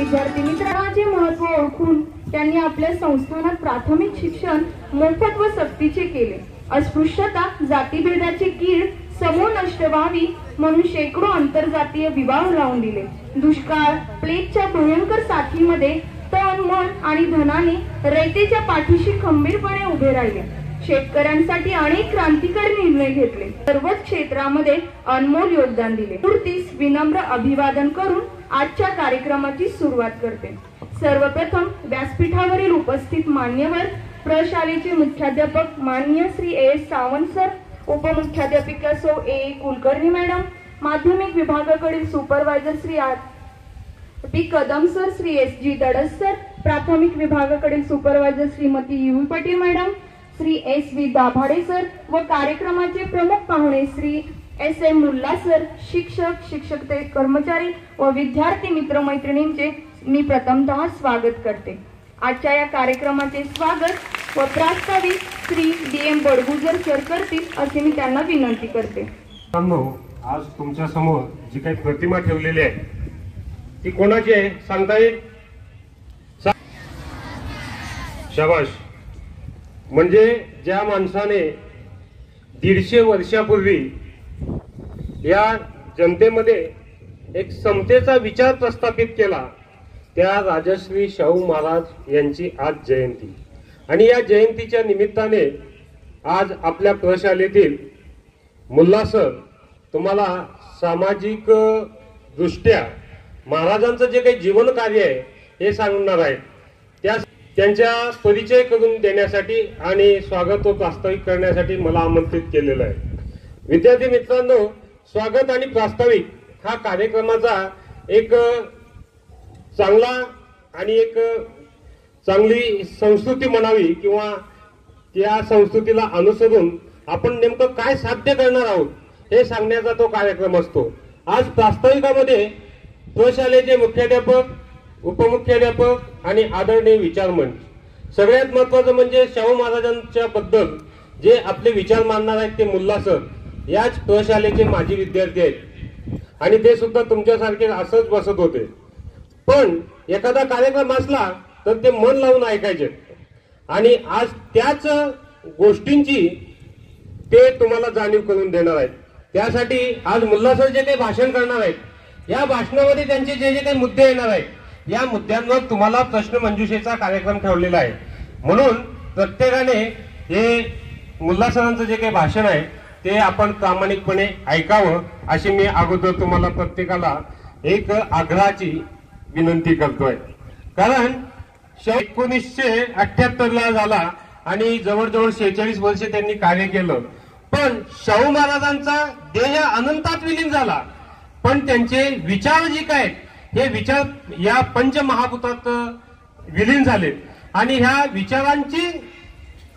विद्यार्थी मित्रांचे महत्त्व ओळखून त्यांनी आपल्या संस्थानात प्राथमिक शिक्षण मोफत व सक्तीचे केले। अस्पृश्यता जातीभेदाची कीड समूळ नष्ट व्हावी म्हणून शेकडो आंतरजातीय विवाह लावून दिले। दुष्काळ प्लेगच्या भयंकर साथीमध्ये तन मन आणि धनाने रयतेच्या पाठीशी खंबीरपणे उभे राहिले। शेतकऱ्यांसाठी अनेक क्रांतिकारी निर्णय घेतले। सर्वच क्षेत्रामध्ये अनमोल योगदान दिले। मूर्तीस विनम्र अभिवादन करून आजच्या कार्यक्रमाची सुरुवात करते। सर्वप्रथम व्यासपीठावरील उपस्थित मान्यवर प्रशालेचे मुख्याध्यापक माननीय श्री एस सावंत सर, उपमुख्याध्यापिका सौ ए कुलकर्णी मॅडम, माध्यमिक विभागाकडील supervisor Shri R P Kadam sir, Shri S G Dadas sir, प्राथमिक विभागाकडील supervisor Shrimati U Patil madam, Shri S V Dabhade sir व कार्यक्रमाचे प्रमुख पाहुणे Shri S M Mulla sir, शिक्षक शिक्षक कर्मचारी व विद्यार्थी मित्र मैत्रिणींचे मी प्रथमतः स्वागत करते। आजच्या या कार्यक्रमाचे स्वागत व प्रास्ताविक Shri D M Badgujar sir करतील असे मी त्यांना विनंती करते। आज तुमच्या समोर जी काही प्रतिमा ठेवलेली आहे ती कोणाची आहे सांगता येईल? शाबाश। म्हणजे ज्या माणसाने 150 वर्षापूर्वी या जनतेमध्ये एक समतेचा विचार प्रस्थापित केला त्या राजश्री शाहू महाराज यांची आज जयंती। आणि या जयंतीच्या निमित्ताने आज आपल्या प्रशालेतील मुल्ला सर तुम्हाला सामाजिक दृष्ट्या महाराजांचं जे काही जीवन कार्य आहे हे सांगणार आहेत। त्यांच्या परिचय करून देण्यासाठी आणि स्वागत व प्रास्ताविक करण्यासाठी मला आमंत्रित केलेलं आहे। विद्यार्थी मित्रांनो, स्वागत आणि प्रास्ताविक हा कार्यक्रमाचा एक चांगला आणि एक चांगली संस्कृती म्हणावी किंवा त्या संस्कृतीला अनुसरून आपण नेमकं काय साध्य करणार आहोत हे सांगण्याचा तो कार्यक्रम असतो। आज प्रास्ताविकामध्ये प्रशालेचे मुख्याध्यापक, उपमुख्याध्यापक आणि आदरणीय विचार मंच, सगळ्यात महत्वाचं म्हणजे शाहू महाराजांच्या बद्दल जे आपले विचार मांडणार आहेत ते मुल्ला सर याच प्रशालेचे माजी विद्यार्थी आहेत आणि ते सुद्धा तुमच्यासारखे असंच बसत होते। पण एखादा कार्यक्रम असला तर ते मन लावून ऐकायचे आणि आज त्याच गोष्टींची ते तुम्हाला जाणीव करून देणार आहेत। त्यासाठी आज मुल्ला सर जे काही भाषण करणार आहेत या भाषणामध्ये त्यांचे जे जे काही मुद्दे येणार आहेत या मुद्द्यांवर तुम्हाला प्रश्नमंजुषेचा कार्यक्रम ठेवलेला आहे। म्हणून प्रत्येकाने हे मुल्ला सरांचं जे काही भाषण आहे ते आपण प्रामाणिकपणे ऐकावं अशी मी अगोदर तुम्हाला प्रत्येकाला एक आग्रहाची विनंती करतोय। कारण 1978 ला झाला आणि जवळजवळ 46 वर्ष त्यांनी कार्य केलं। पण शाहू महाराजांचा देह अनंतात विलीन झाला, पण त्यांचे विचार जे काय हे विचार या पंचमहाभूतात विलीन झाले आणि ह्या विचारांची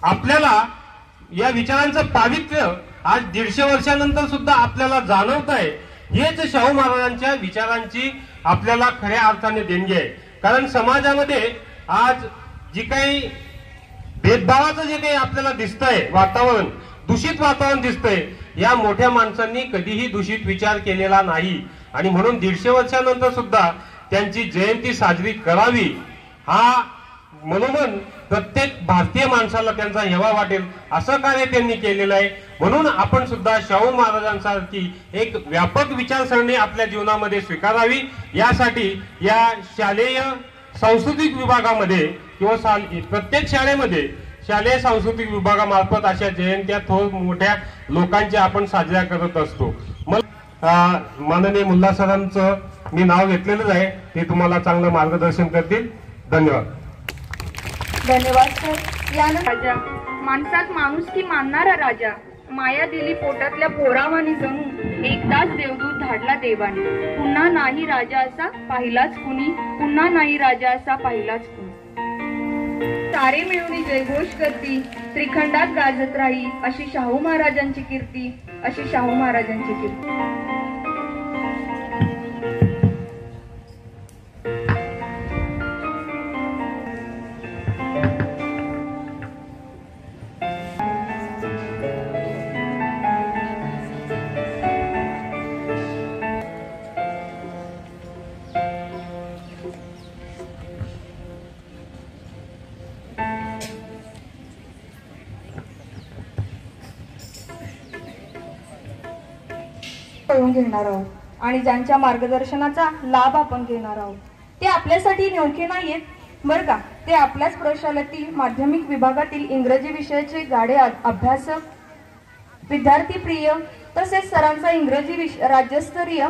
आपल्याला या विचारांचं पावित्र्य आज 150 वर्षानंतर सुद्धा आपल्याला जाणवत आहे। हेच शाहू महाराजांच्या विचारांची आपल्याला खऱ्या अर्थाने देणगी आहे। कारण समाजामध्ये आज जी काही भेदभावाचं जे काही आपल्याला दिसतंय वातावरण, दूषित वातावरण दिसतंय, या मोठ्या माणसांनी कधीही दूषित विचार केलेला नाही आणि म्हणून 150 वर्षानंतर सुद्धा त्यांची जयंती साजरी करावी हा मनोमन प्रत्येक भारतीय माणसाला त्यांचा हेवा वाटेल असं कार्य त्यांनी केलेलं आहे। म्हणून आपण सुद्धा शाहू महाराजांसारखी एक व्यापक विचारसरणी आपल्या जीवनामध्ये स्वीकारावी यासाठी या शालेय सांस्कृतिक विभागामध्ये किंवा प्रत्येक शाळेमध्ये शालेय सांस्कृतिक विभागामार्फत अशा जयंत्या थोर मोठ्या लोकांच्या आपण साजऱ्या करत असतो। माननीय मुल्ला सरांचं मी नाव घेतलेलंच आहे, ते तुम्हाला चांगलं मार्गदर्शन करतील। धन्यवाद। धन्यवाद सर। यानं राजा माणसात माणुसकी मानणारा राजा, माया दिली पोटातल्या पोरावानी जणू एकदाच देवदूत धाडला देवानी। पुन्हा नाही राजा असा पाहिलाच कुणी, पुन्हा नाही राजा असा पाहिलाच कुणी। सारे मिळून जयघोष करती, त्रिखंडात गाजत राही अशी शाहू महाराजांची कीर्ती, अशी शाहू महाराजांची कीर्ती। कळून घेणार आहोत आणि ज्यांच्या मार्गदर्शनाचा लाभ आपण घेणार आहोत. ते आपल्यासाठी नवखे नाहीत बरं का, ते आपल्याच प्रशालेतील माध्यमिक विभागातील इंग्रजी विषयाचे गाडे अभ्यासक, विद्यार्थी प्रिय, तसेच सरांचा राज्यस्तरीय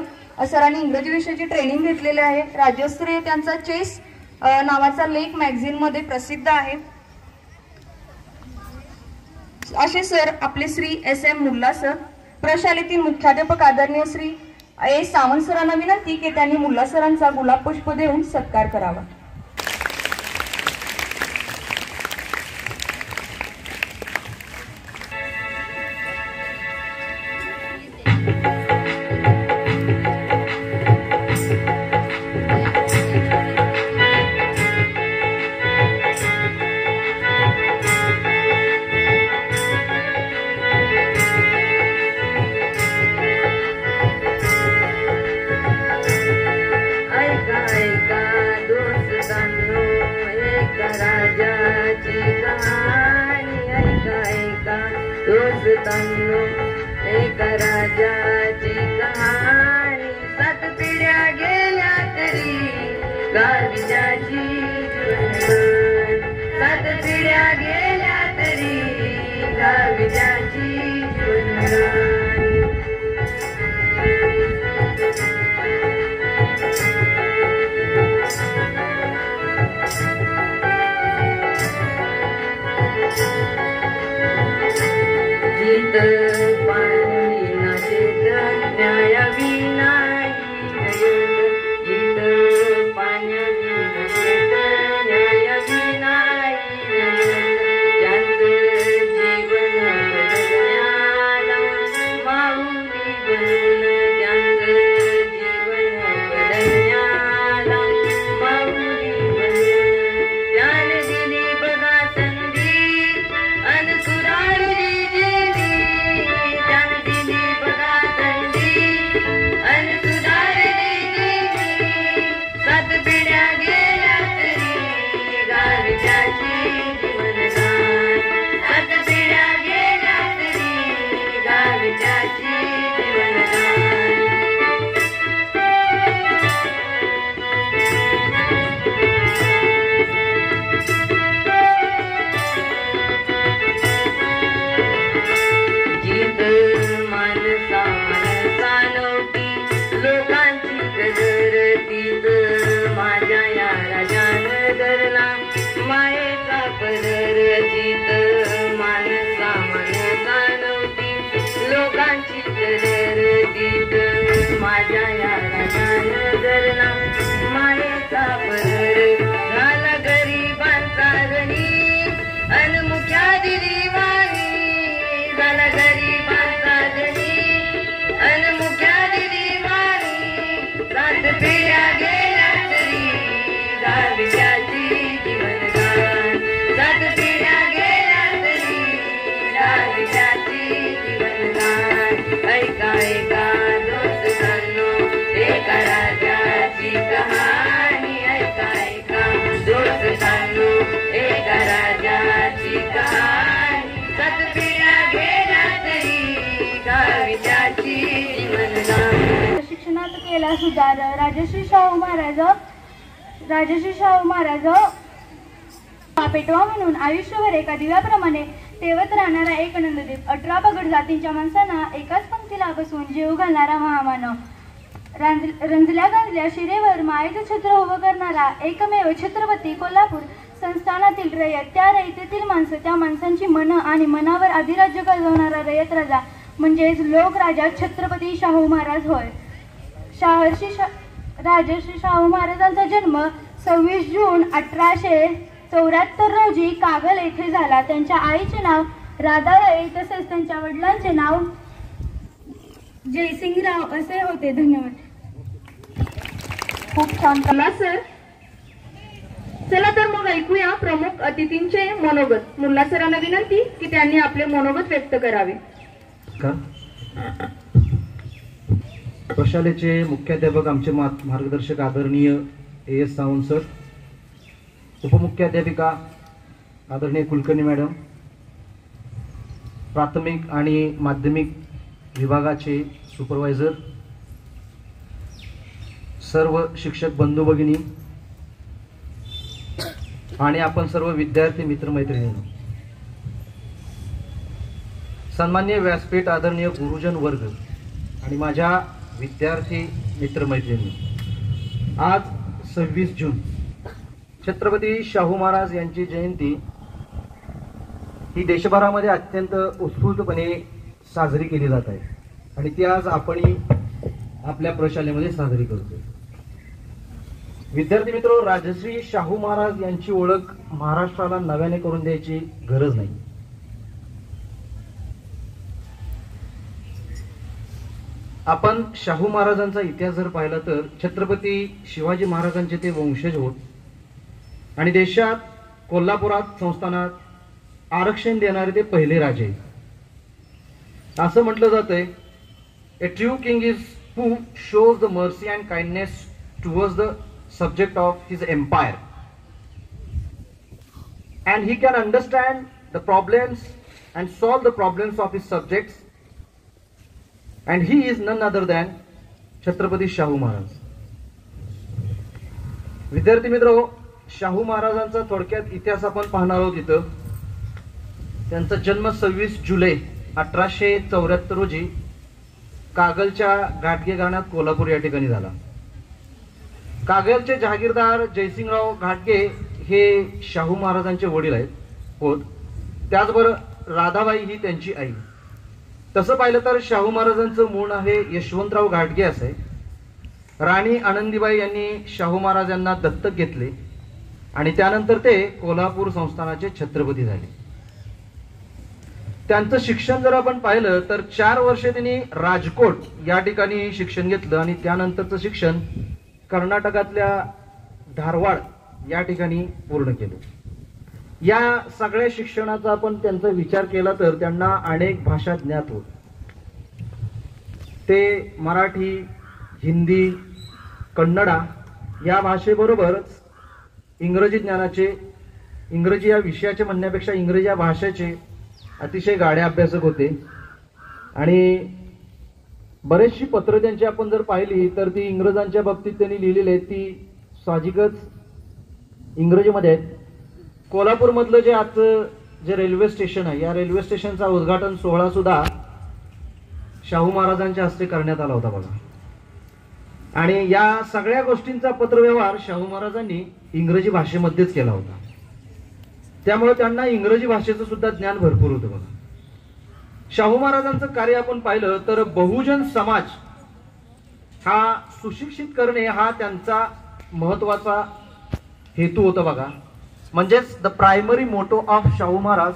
सरांनी इंग्रजी विषयाची ट्रेनिंग घेतलेली आहे. राज्यस्तरीय त्यांचा चेस नावाचा लेख मॅगझिन मध्ये प्रसिद्ध आहे. असे सर आपले श्री SM मुल्ला सर. प्रशालेतील मुख्याध्यापक आदरणीय श्री A सावंत सरांना विनंती की त्यांनी मुल्ला सरांचा गुलाब पुष्प देऊन सत्कार करावा. एका राजाची कहाणी, 7 पिढ्या गेल्या तरी गाविजाची जीवनगान, 7 पिढ्या गेल्या तरी गाविजाची जीवनगान. गीत पाणीना शेत न्यायाविना गीत पाण्याविना शेत न्यायाविना त्यांचं जीवन बदलण्याला माऊली बनून, त्यांचं जीवन बदलण्याला माऊली बनून, त्याने दिली बघा संधी अन सुराळली माझ्या या राजानं मायेचा पदर झाला गरिबांचा धनी अन मुख्या दिली वाणी, झाला गरिबांचा धनी अन मुख्या दिली वाणी. 7 पिढ्या गेल्या तरी गाविजाची जीवनगान, 7 पिढ्या गेल्या तरी गाविजाची जीवनगान. ऐका ऐका एका राजाची कहाणी, ऐका ऐका दोस्तांनो एका राजाची कहाणी, 7 पिढ्या गेल्या तरी गाविजाची जीवनगान. शिक्षणात केला सुधार राजश्री शाहू महाराज पेटवा म्हणून आयुष्यभर एका दिव्याप्रमाणे तेवत राहणारा एक नंददीप, 18 पगड जातींच्या माणसांना एकाच पंक्तीला बसवून जीव घालणारा महामानव, रंजल्या गांजल्या शिरेवर मायेचं छत्र उभं करणारा एकमेव छत्रपती कोल्हापूर संस्थानातील रयत, त्या रयतेतील माणसं, त्या माणसांची मनं आणि मनावर अधिराज्य गाजवणारा रयत राजा म्हणजेच लोकराजा छत्रपती शाहू महाराज होय. राजर्षी शाहू महाराजांचा जन्म 26 जून 1874 रोजी कागल येथे झाला. त्यांच्या आईचे नाव राधाबाई तसेच त्यांच्या वडिलांचे नाव जयसिंगराव असे होते. धन्यवाद. खूप छान कला सर. चला तर मग ऐकूया प्रमुख अतिथींचे मनोगत. मुल्ला सरांना विनंती की त्यांनी आपले मनोगत व्यक्त करावे. प्रशालेचे मुख्याध्यापक आमचे मार्गदर्शक आदरणीय AS सावंत सर, उपमुख्याध्यापिका आदरणीय कुलकर्णी मॅडम, प्राथमिक आणि माध्यमिक विभागाचे सुपरवायझर, सर्व शिक्षक बंधू भगिनी आणि आपण सर्व विद्यार्थी मित्रमैत्रिणींनो, सन्माननीय व्यासपीठ, आदरणीय गुरुजन वर्ग आणि माझ्या विद्यार्थी मित्रमैत्रिणी, आज 26 जून छत्रपती शाहू महाराज यांची जयंती ही देशभरामध्ये अत्यंत उत्स्फूर्तपणे साजरी केली जात आहे आणि ती आज आपण आपल्या प्रशालेमध्ये साजरी करतोय. विद्यार्थी मित्र, राजश्री शाहू महाराज यांची ओळख महाराष्ट्राला नव्याने करून द्यायची गरज नाही. आपण शाहू महाराजांचा इतिहास जर पाहिला तर छत्रपती शिवाजी महाराजांचे ते वंशज होत आणि देशात कोल्हापुरात संस्थानात आरक्षण देणारे ते पहिले राजे. असं म्हटलं जातंय, a true king is who shows the mercy and kindness towards the subject of his empire, and he can understand the problems and solve the problems of his subjects, and he is none other than Chhatrapati Shahu Maharaj. विद्यार्थी मित्र, शाहू महाराजांचा थोडक्यात इतिहास आपण पाहणार आहोत. इथं त्यांचा जन्म 26 जुलै 1874 रोजी कागलच्या घाटगे गाण्यात कोल्हापूर या ठिकाणी झाला. कागलचे जहागीरदार जयसिंगराव घाटगे हे शाहू महाराजांचे वडील आहेत होत. त्याचबरोबर राधाबाई ही त्यांची आई. तसं पाहिलं तर शाहू महाराजांचं मूळ आहे यशवंतराव घाटगे असे. राणी आनंदीबाई यांनी शाहू महाराज यांना दत्तक घेतले आणि त्यानंतर ते कोल्हापूर संस्थानाचे छत्रपती झाले. त्यांचं शिक्षण जर आपण पाहिलं तर 4 वर्षे त्यांनी राजकोट या ठिकाणी शिक्षण घेतलं आणि त्यानंतरचं शिक्षण कर्नाटकातल्या धारवाड या ठिकाणी पूर्ण केलं. या सगळ्या शिक्षणाचा आपण त्यांचा विचार केला तर त्यांना अनेक भाषा ज्ञात होत. ते मराठी, हिंदी, कन्नडा या भाषेबरोबरच इंग्रजी ज्ञानाचे, इंग्रजी या विषयाचे म्हणण्यापेक्षा इंग्रजी या भाषेचे अतिशय गाढे अभ्यासक होते आणि बरेचशी पत्र त्यांची आपण जर पाहिली तर ती इंग्रजांच्या बाबतीत त्यांनी लिहिलेली आहेत, ती साहजिकच इंग्रजीमध्ये आहेत. कोल्हापूरमधलं जे आजचं जे रेल्वे स्टेशन आहे, या रेल्वे स्टेशनचा उद्घाटन सोहळा सुद्धा शाहू महाराजांच्या हस्ते करण्यात आला होता बघा. आणि या सगळ्या गोष्टींचा पत्रव्यवहार शाहू महाराजांनी इंग्रजी भाषेमध्येच केला होता. त्यामुळे त्यांना इंग्रजी भाषेचं सुद्धा ज्ञान भरपूर होतं बघा. शाहू महाराजांचं कार्य आपण पाहिलं तर बहुजन समाज हा सुशिक्षित करणे हा त्यांचा महत्वाचा हेतू होता बघा. म्हणजेच the primary motto of Shahu Maharaj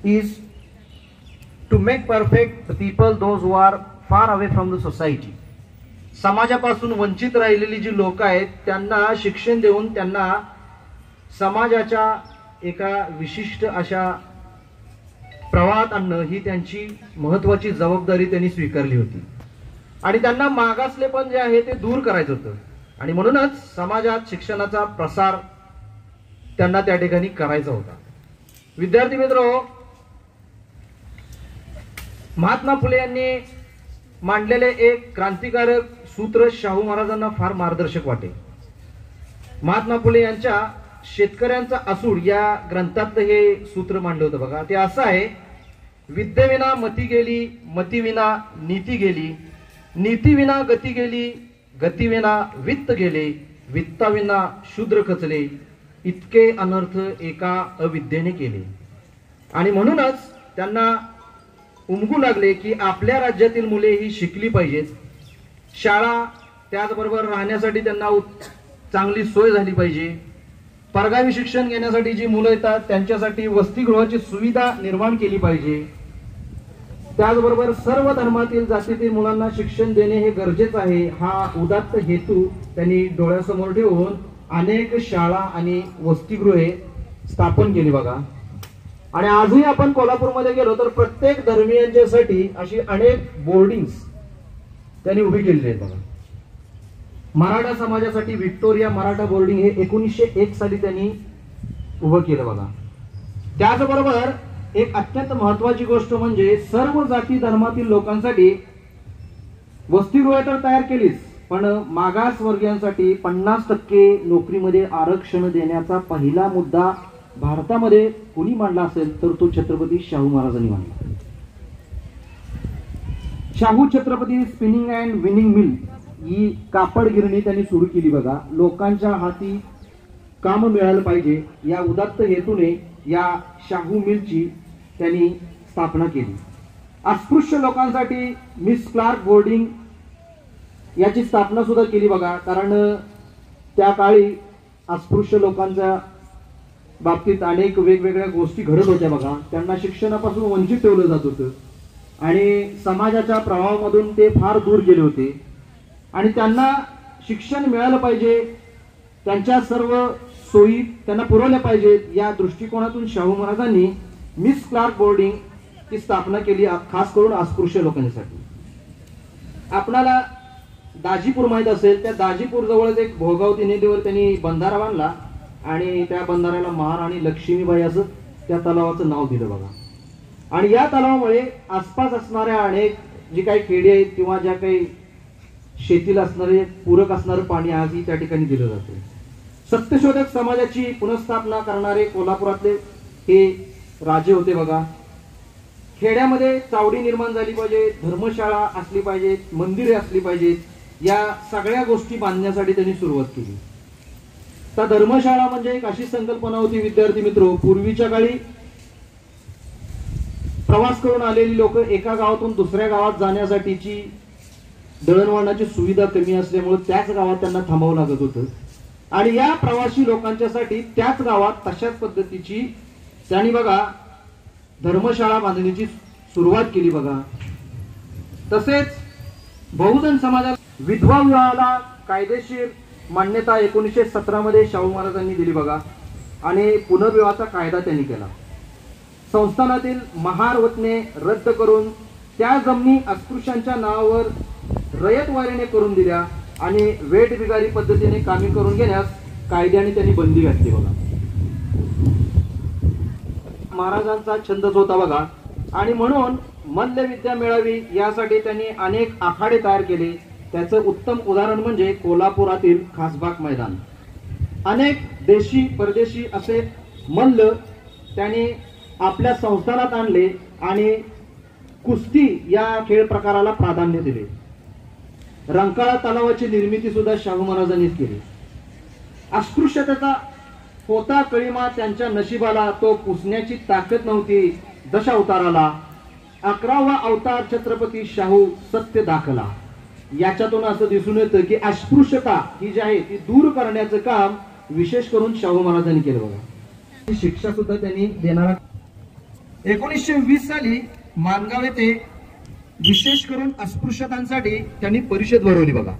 is to make perfect the people those who are far away from the society. समाजापासून वंचित राहिलेली जी लोक आहेत त्यांना शिक्षण देऊन त्यांना समाजाच्या एका विशिष्ट अशा प्रवाहात आणणं ही त्यांची महत्वाची जबाबदारी त्यांनी स्वीकारली होती आणि त्यांना मागासलेपण जे आहे ते दूर करायचं होतं आणि म्हणूनच समाजात शिक्षणाचा प्रसार त्यांना त्या ठिकाणी करायचा होता. विद्यार्थी मित्र, महात्मा फुले यांनी मांडलेले एक क्रांतिकारक सूत्र शाहू महाराजांना फार मार्गदर्शक वाटे. महात्मा फुले यांच्या शेतकऱ्यांचा असूड या ग्रंथातलं हे सूत्र मांडलं होतं बघा. ते असं आहे, विद्येविना मती गेली, मतीविना नीती गेली, नीतीविना गती गेली, गतीविना वित्त गेले, वित्ताविना शूद्र खचले, इतके अनर्थ एका अविद्येने केले. आणि म्हणूनच त्यांना उमगू लागले की आपल्या राज्यातील मुले ही शिकली पाहिजेत. शाळा त्याचबरोबर राहण्यासाठी त्यांना चांगली सोय झाली पाहिजे. परगावी शिक्षण घेण्यासाठी जी मुलं येतात त्यांच्यासाठी वसतिगृहाची सुविधा निर्माण केली पाहिजे. त्याचबरोबर सर्व धर्मातील जातीतील मुलांना शिक्षण देणे हे गरजेचं आहे. हा उदात्त हेतू त्यांनी डोळ्यासमोर ठेवून अनेक शाळा आणि वसतिगृहे स्थापन केली बघा. आणि आजही आपण कोल्हापूरमध्ये गेलो तर प्रत्येक धर्मीयांच्यासाठी अशी अनेक बोर्डिंग्स त्यांनी उभी केलेली आहेत बघा. मराठा समाजासाठी व्हिक्टोरिया मराठा बोर्डिंग हे 1901 साली त्यांनी उभं केलं बघा. त्याचबरोबर एक अत्यंत महत्वाची गोष्ट म्हणजे सर्व जाती धर्मातील लोकांसाठी वसतिगृहे तर तयार केलीच, पण मागासवर्गीयांसाठी 50% नोकरीमध्ये आरक्षण देण्याचा पहिला मुद्दा भारतामध्ये कोणी मांडला असेल तर तो छत्रपती शाहू महाराजांनी मांडला. Shahu Chhatrapati spinning and winning mill ही कापड गिरणी त्यांनी सुरू केली बघा. लोकांच्या हाती काम मिळालं पाहिजे या उदात्त हेतूने या शाहू मिलची त्यांनी स्थापना केली. अस्पृश्य लोकांसाठी मिस क्लार्क बोर्डिंग याची स्थापना सुद्धा केली बघा. कारण त्या काळी अस्पृश्य लोकांच्या बाबतीत अनेक वेगवेगळ्या गोष्टी घडत होत्या बघा. त्यांना शिक्षणापासून वंचित ठेवलं जात होतं आणि समाजाच्या प्रभावामधून ते फार दूर गेले होते आणि त्यांना शिक्षण मिळालं पाहिजे, त्यांच्या सर्व सोयी त्यांना पुरवल्या पाहिजेत या दृष्टिकोनातून शाहू महाराजांनी मिस क्लार्क बोर्डिंग ची स्थापना केली, खास करून अस्पृश्य लोकांसाठी. आपणाला दाजीपूर माहीत असेल, त्या दाजीपूर जवळच एक भोगावती नदीवर त्यांनी बंधारा बांधला आणि त्या बंधाऱ्याला महाराणी लक्ष्मीबाई असं त्या तलावाचं नाव दिलं बघा. आणि या तलावामुळे आसपास असणाऱ्या अनेक जी काही खेडी आहेत किंवा ज्या काही शेतीला असणारे पूरक असणारं पाणी आजही त्या ठिकाणी दिलं जाते. सत्यशोधक समाजाची पुनर्स्थापना करणारे कोल्हापुरातले हे राजे होते बघा. खेड्यामध्ये चावडी निर्माण झाली पाहिजे, धर्मशाळा असली पाहिजेत, मंदिरे असली पाहिजेत, या सगळ्या गोष्टी बांधण्यासाठी त्यांनी सुरुवात केली. तर धर्मशाळा म्हणजे एक अशी संकल्पना होती विद्यार्थी मित्र, पूर्वीच्या काळी प्रवास करून आलेली लोक एका गावातून दुसऱ्या गावात जाण्यासाठीची दळणवळणाची सुविधा कमी असल्यामुळे त्याच गावात त्यांना थांबावं लागत होतं आणि या प्रवासी लोकांच्यासाठी त्याच गावात तशाच पद्धतीची त्यांनी बघा धर्मशाळा बांधण्याची सुरुवात केली बघा. तसेच बहुजन समाजाला विधवा विवाहाला कायदेशीर मान्यता 1917 मध्ये शाहू महाराजांनी दिली बघा आणि पुनर्विवाहाचा कायदा त्यांनी केला. संस्थानातील महार वतने रद्द करून त्या जमिनी अस्पृश्यांच्या नावावर रयत वारीने करून दिल्या आणि वेट बिगारी पद्धतीने कामे करून घेण्यास कायद्याने त्यांनी बंदी घातली बघा. महाराजांचा छंदच होता बघा आणि म्हणून मल्लविद्या मिळावी यासाठी त्यांनी अनेक आखाडे तयार केले. त्याचं उत्तम उदाहरण म्हणजे कोल्हापुरातील खासबाग मैदान. अनेक देशी परदेशी असे मल्ल त्यांनी आपल्या संस्थानात आणले आणि कुस्ती या खेळ प्रकाराला प्राधान्य दिले. रंकाळा तलावाची निर्मिती सुद्धा शाहू महाराजांनीच केली. अस्पृश्यतेचा होता कळीमा त्यांच्या नशिबाला, तो पुसण्याची ताकद नव्हती दशावताराला. 11वा अवतार छत्रपती शाहू सत्य दाखला. याच्यातून असं दिसून येतं की अस्पृश्यता ही जी आहे ती दूर करण्याचं काम विशेष करून शाहू महाराजांनी केलं बघा. शिक्षा सुद्धा त्यांनी देणारा. 1920 साली माणगाव येथे विशेष करून अस्पृश्यतांसाठी त्यांनी परिषद भरवली बघा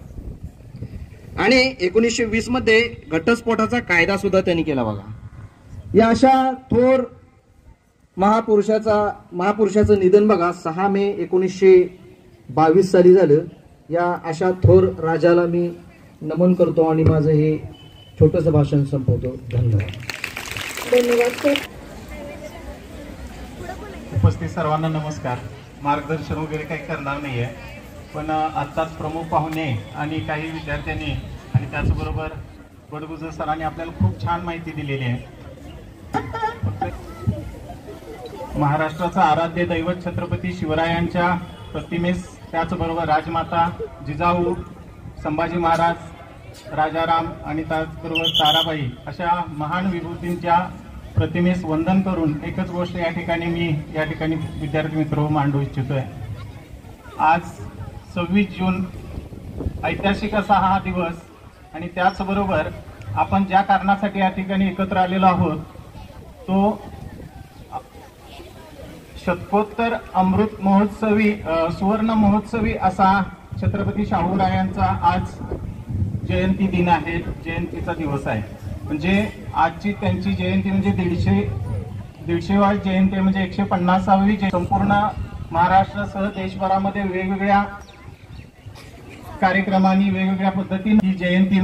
आणि 1920 मध्ये घटस्फोटाचा कायदा सुद्धा त्यांनी केला बघा. या अशा थोर महापुरुषाचं निधन बघा 6 मे 1922 साली झालं. या अशा थोर राजाला मी नमन करतो आणि माझं हे छोटंसं भाषण संपवतो. धन्यवाद. धन्यवाद सर. उपस्थित सर्वांना नमस्कार. मार्गदर्शन वगैरे काही करणार नाहीये, पण आत्ताच प्रमुख पाहुणे आणि काही विद्यार्थ्यांनी आणि त्याचबरोबर बडगुजर सरांनी आपल्याला खूप छान माहिती दिलेली आहे. महाराष्ट्राचा आराध्य दैवत छत्रपती शिवरायांच्या प्रतिमेस त्याचबरोबर राजमाता जिजाऊ, संभाजी महाराज, राजाराम आणि त्याचबरोबर ताराबाई अशा महान विभूतींच्या प्रतिमेस वंदन करून एकच गोष्ट या ठिकाणी विद्यार्थी मित्र मांडू इच्छितोय. आज 26 जून ऐतिहासिक असा हा दिवस आणि त्याचबरोबर आपण ज्या कारणासाठी या ठिकाणी एकत्र आलेलो आहोत तो शतकोत्तर अमृत महोत्सवी सुवर्ण महोत्सवी असा छत्रपती शाहूरायांचा आज जयंती दिन आहे, जयंतीचा दिवस आहे. म्हणजे आजची त्यांची जयंती म्हणजे 150वी जयंती म्हणजे 150वी संपूर्ण महाराष्ट्रासह देशभरामध्ये वेगवेगळ्या कार्यक्रमांनी वेगवेगळ्या पद्धतीने ही जयंती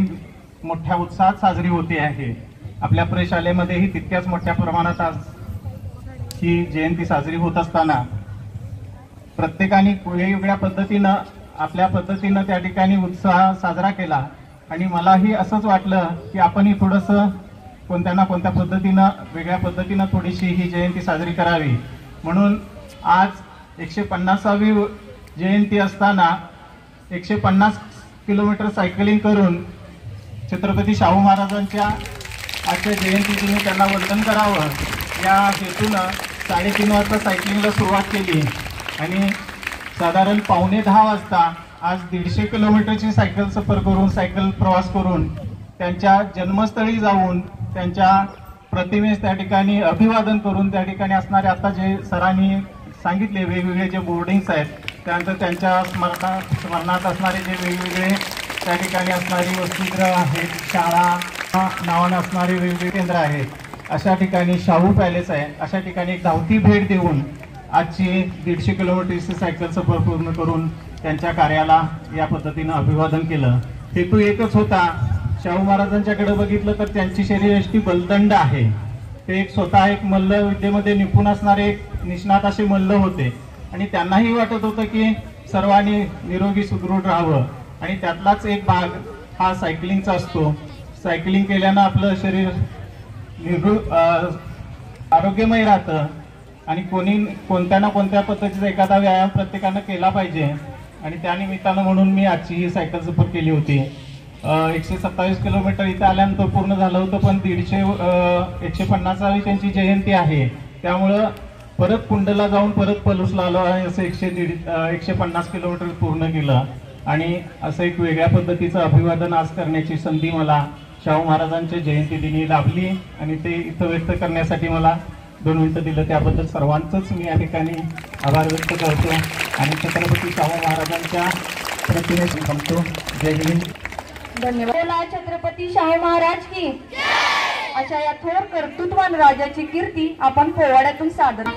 मोठ्या उत्साहात साजरी होते आहे. आपल्या प्रशालेमध्येही तितक्याच मोठ्या प्रमाणात आज ही जयंती साजरी होत असताना प्रत्येकाने वेगवेगळ्या पद्धतीनं आपल्या पद्धतीनं त्या ठिकाणी उत्साह साजरा केला आणि मलाही असंच वाटलं की आपणही थोडंसं कोणत्या ना कोणत्या पद्धतीनं वेगळ्या पद्धतीनं थोडीशी ही जयंती साजरी करावी. म्हणून आज 150वी जयंती असताना 150 किलोमीटर सायकलिंग करून छत्रपती शाहू महाराजांच्या आजच्या जयंतीदिनी त्यांना वंदन करावं या हेतूनं 3:30 वाजता सायकलिंगला सुरुवात केली आणि साधारण 9:45 वाजता आज 150 किलोमीटरची सायकल सफर करून सायकल प्रवास करून त्यांच्या जन्मस्थळी जाऊन त्यांच्या प्रतिमेस त्या ठिकाणी अभिवादन करून त्या ठिकाणी असणारे आता जे सरांनी सांगितले वेगवेगळे जे बोर्डिंग्स आहेत त्यानंतर त्यांच्या स्मरणात असणारे जे वेगवेगळे त्या ठिकाणी असणारी वसतिगृह आहेत, शाळा नावानं असणारे वेगवेगळे केंद्र आहेत, अशा ठिकाणी शाहू पॅलेस आहे, अशा ठिकाणी एक धावती भेट देऊन आजची 150 किलोमीटरची सायकल सफर पूर्ण करून त्यांच्या कार्याला या पद्धतीनं अभिवादन केलं. हेतू एकच होता. शाहू महाराजांच्याकडे बघितलं तर त्यांची शरीरयष्टी बलदंड आहे. ते एक स्वतः एक मल्ल विद्येमध्ये निपुण असणारे एक निष्णात असे मल्ल होते आणि त्यांनाही वाटत होतं की सर्वांनी निरोगी सुदृढ राहावं आणि त्यातलाच एक भाग हा सायकलिंगचा असतो. सायकलिंग केल्यानं आपलं शरीर आरोग्यमय राहतं आणि कोणत्या ना कोणत्या पद्धतीचा एखादा व्यायाम प्रत्येकानं केला पाहिजे आणि त्यानिमित्तानं म्हणून मी आजची ही सायकल सफर केली होती. 127 किलोमीटर इथे आल्यानंतर पूर्ण झालं होतं पण 150वी त्यांची जयंती आहे त्यामुळं परत कुंडला जाऊन परत पलूसला आलो आहे. असं 150 किलोमीटर पूर्ण केलं आणि असं एक वेगळ्या पद्धतीचं अभिवादन आज करण्याची संधी मला शाहू महाराजांच्या जयंती दिनी लाभली आणि ते इथं व्यक्त करण्यासाठी मला 2 मिनिटं दिलं त्याबद्दल सर्वांचंच मी या ठिकाणी आभार व्यक्त करतो आणि छत्रपती शाहू महाराजांच्या प्रतिमेस थांबतो. जय हिंद. धन्यवाद. छत्रपती शाहू महाराज की अशा या थोर कर्तृत्वान राजाची कीर्ती आपण पोवाड्यातून सादर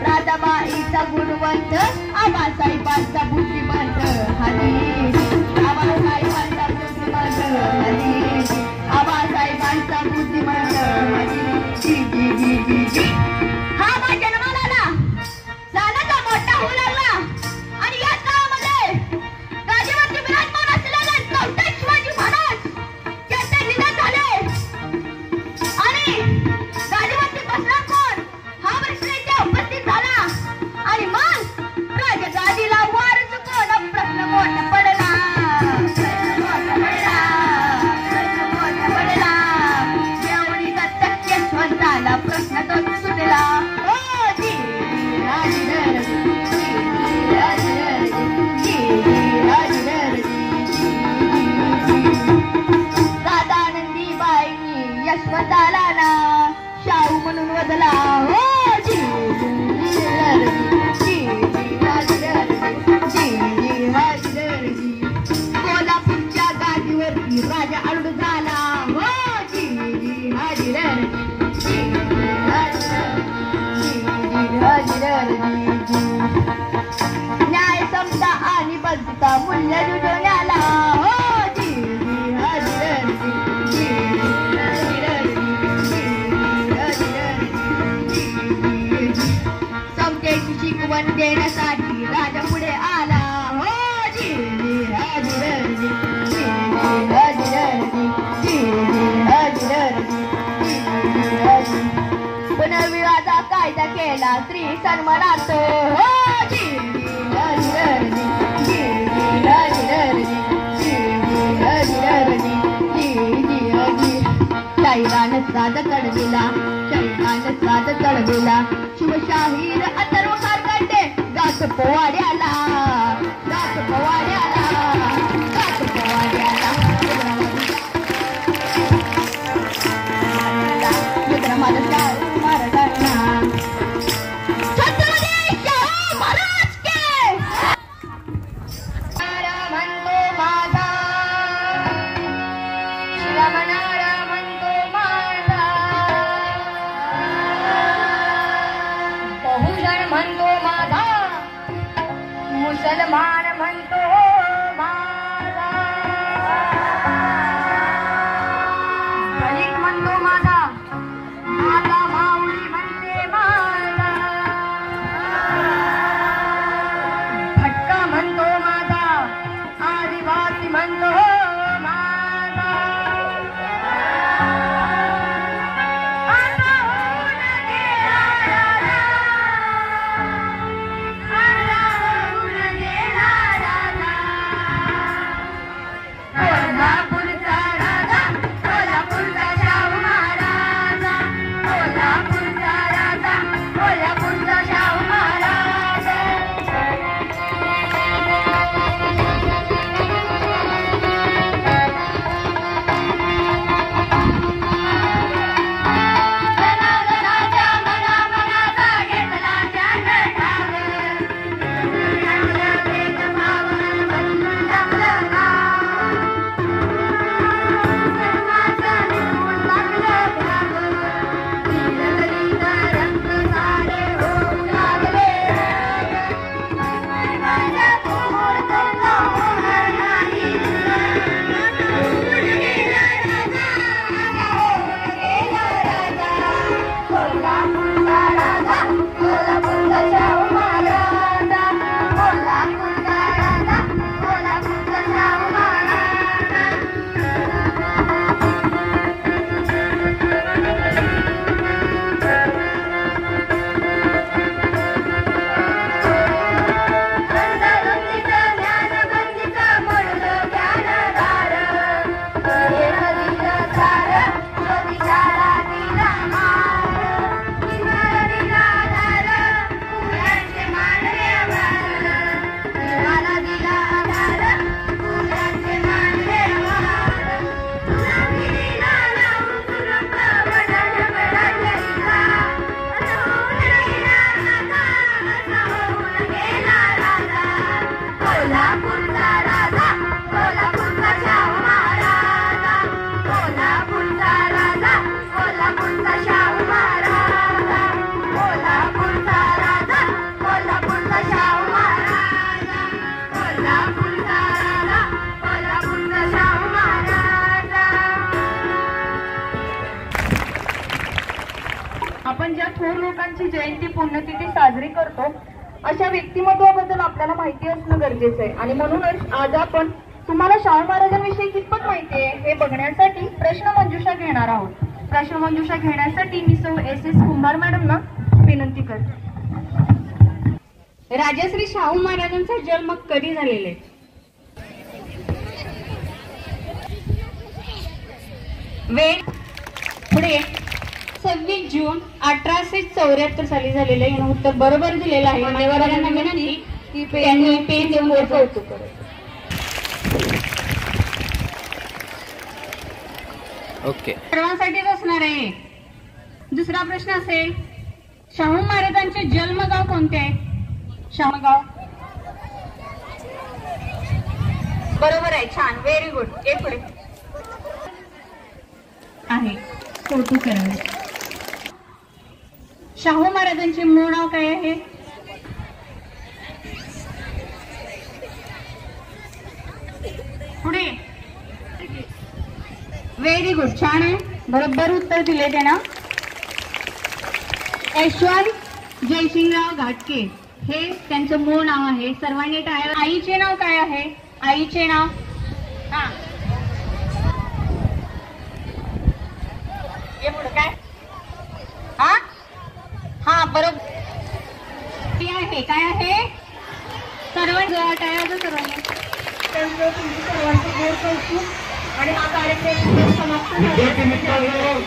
राधाबाईचा गुणवंत आबासाहेबांचा बुद्धिमंत पुल्ल्या जुजोण्याला हो जी जी हजिरजी जी हजिरजी समतेची शिकवण देण्यासाठी राजा पुढे आला हो जी हजिरजी जी हजिरजी जी हजिरजी पुनर्विवाहाचा कायदा केला स्त्री सन्मानार्थ हो जी हजिरजी जी हजिरजी जी हजिरजी जी हजी शाहिरान साध चढविला शाहिरान साध चढविला शिवशाहीर अथर्व कारकंडे गात पोवाड्याला गात पोवाड्याला गात पोवाड्याला महाराजांना छत्रपती शाहू महाराज के म्हणतो माझा श्रवणारा म्हणतो माझा बहुजन म्हणतो माझा मुसलमान म्हणतो माझा दलित म्हणतो माझा माझा माऊली म्हणते माझा भटका म्हणतो माझा आदिवासी म्हणतो माझा आता होऊन गेला राजा आता होऊन गेला राजा कोल्हापूरचा राजा कोल्हापूरचा शाहू महाराजा कोल्हापूरचा राजा कोल्हापूरचा शाहू महाराजा जनार्दनाच्या मनामनाचा घेतला जन्मभाव भेदभाव बदलून टाकलं नाव धर्माचं निघून लागलं भाव दिलगरीचा रंग सारे होऊ लागले माझ्या पोर करता होणार नाही होऊन गेला राजा होऊन गेला राजा कोल्हापूरचा राजा कोल्हापूरचा शाहू महाराजा कोल्हापूरचा राजा कोल्हापूरचा शाहू महाराजा संतगंगेचं ज्ञानगंगेचं म्हणलं ज्ञानदार देह दिलं सार स्वदिशाला दिला मार किनारा दिला आधार पुऱ्यांचे मानले वार देवाला दिला आधार पुऱ्यांचे मानले वार तुला दिला लावून सुरंग वडण मिळालेला होऊन गेला राजा असा होऊन गेला राजा कोल्हापूरचा राजा कोल्हापूरचा शाहू महाराजा कोल्हापूरचा राजा कोल्हापूरचा शाहू महाराजा कोल्हापूरचा राजा कोल्हापूरचा शाहू महाराजा कोल्हापूरचा राजा कोल्हापूरचा शाहू महाराजा आपण ज्या थोर लोकांची जयंती पुण्यतिथी साजरी करतो अशा व्यक्तिमत्वाबद्दल आपल्याला माहिती असणं गरजेचं आहे आणि म्हणूनच आज आपण तुम्हाला शाहू महाराजांविषयी कितपत माहिती आहे हे बघण्यासाठी प्रश्नमंजुषा घेणार आहोत. प्रश्नमंजुषा घेण्यासाठी मी सौ SS कुंभार मॅडमना विनंती करते. राजश्री शाहू महाराजांचा जन्म कधी झालेला आहे? वेळ पुढे 26 जून 1874 साली झालेलं आहे. यानं उत्तर बरोबर दिलेलं आहे. मान्यवरांना विनंती की त्यांनी पेन देऊन कौतुक करावे. ओके, सर्वांसाठीच असणार आहे. दुसरा प्रश्न असेल, शाहू महाराजांचे जन्मगाव कोणते आहे? शाहूगाव बरोबर आहे. छान, व्हेरी गुड. ए पुढे आहे. कौतुक करावे. शाहू महाराजांचे मूळ नाव काय आहे? पुढे. व्हेरी गुड, छान आहे, बरोबर उत्तर दिले त्यानं. यशवंत जयसिंगराव घाटके हे त्यांचं मूळ नाव आहे. सर्वांनी टाळ्या. आईचे नाव काय आहे? आईचे नाव हा हे पुढे काय? हा हा बरोबर आहे. काय आहे? सर्वांनी टाळ्या वाजवा सर्वांनी. त्यांचं तुमचं सर्वांचं गोड कौतुक आणि हा कार्यक्रम समाप्त झाला.